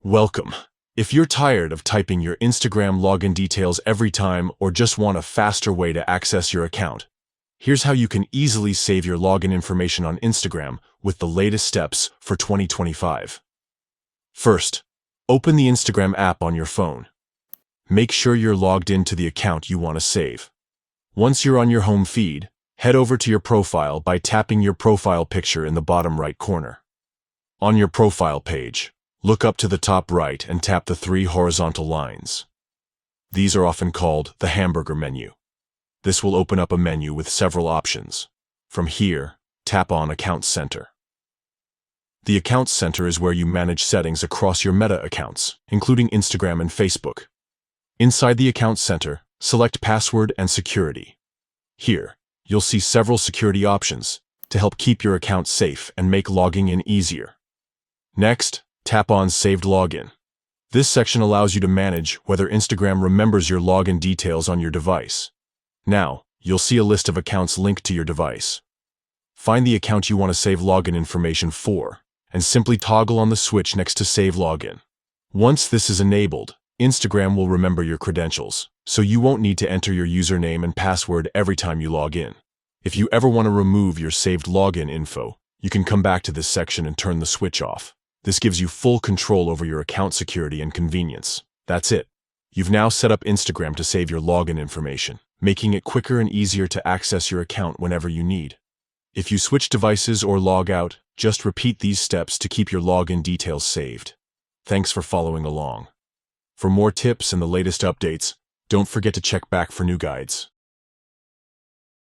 Welcome. If you're tired of typing your Instagram login details every time or just want a faster way to access your account, here's how you can easily save your login information on Instagram with the latest steps for 2025. First, open the Instagram app on your phone. Make sure you're logged into the account you want to save. Once you're on your home feed, head over to your profile by tapping your profile picture in the bottom right corner. On your profile page, look up to the top right and tap the three horizontal lines. These are often called the hamburger menu. This will open up a menu with several options. From here, tap on Account Center. The Account Center is where you manage settings across your Meta accounts, including Instagram and Facebook. Inside the Account Center, select Password and Security. Here, you'll see several security options to help keep your account safe and make logging in easier. Next, tap on Saved Login. This section allows you to manage whether Instagram remembers your login details on your device. Now, you'll see a list of accounts linked to your device. Find the account you want to save login information for, and simply toggle on the switch next to Save Login. Once this is enabled, Instagram will remember your credentials, so you won't need to enter your username and password every time you log in. If you ever want to remove your saved login info, you can come back to this section and turn the switch off. This gives you full control over your account security and convenience. That's it. You've now set up Instagram to save your login information, making it quicker and easier to access your account whenever you need. If you switch devices or log out, just repeat these steps to keep your login details saved. Thanks for following along. For more tips and the latest updates, don't forget to check back for new guides.